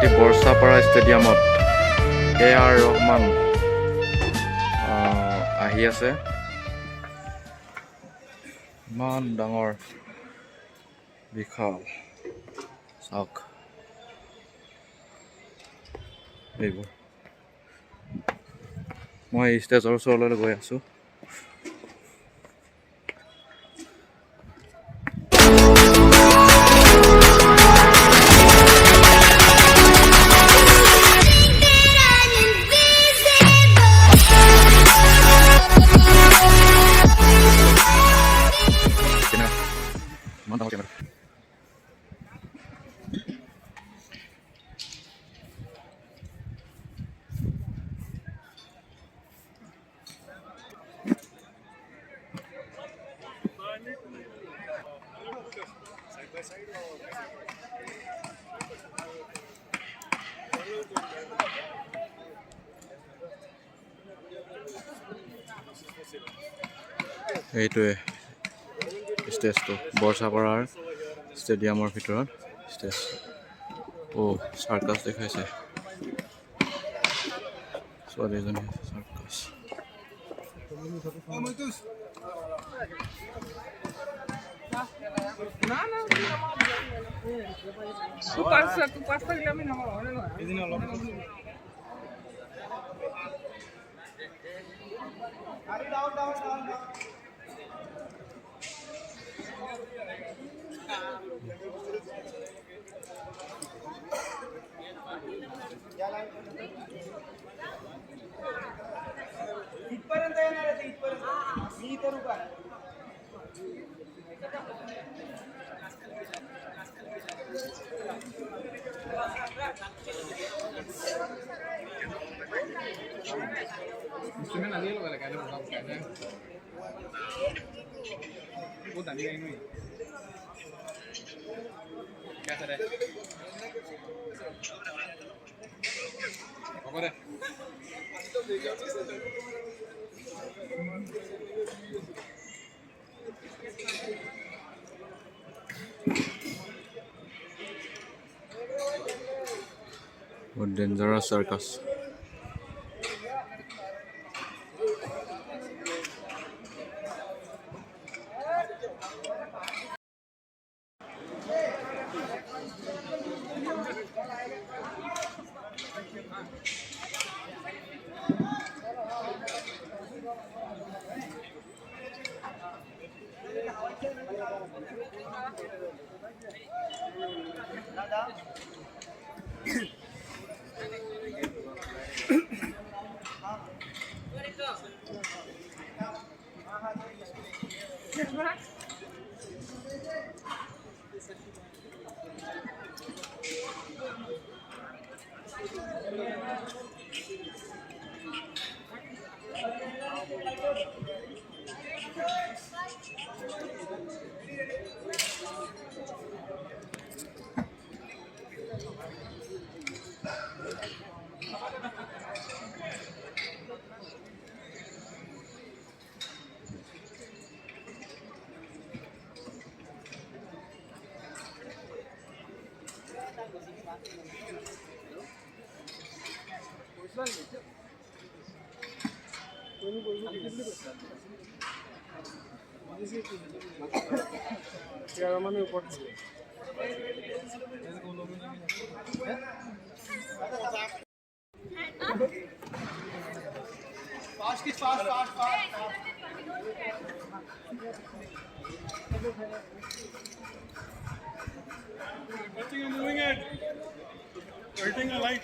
গুৱাহাটী বৰ্ষাপাৰা ষ্টেডিয়ামত A.R. ৰহমান আহি আছে। ইমান ডাঙৰ বিশাল চাওক এইবোৰ। মই ষ্টেজৰ ওচৰলৈ গৈ আছোঁ। এইটোৱে ষ্টেজটো বৰ্ষাপাৰাৰ ষ্টেডিয়ামৰ ভিতৰত ষ্টেজ। চাৰ্কাছ দেখাইছে ছোৱালীজনী চাৰ্কাছ। इथपर्यंत येणार आहे इथपर्यंत मी इथं रुका instrument आली आहे बघा काय बघा काय बहुत आली आहे नाही क्या कर रहा है खबर है बहुत dangerous circus. Moving it. Waiting a light.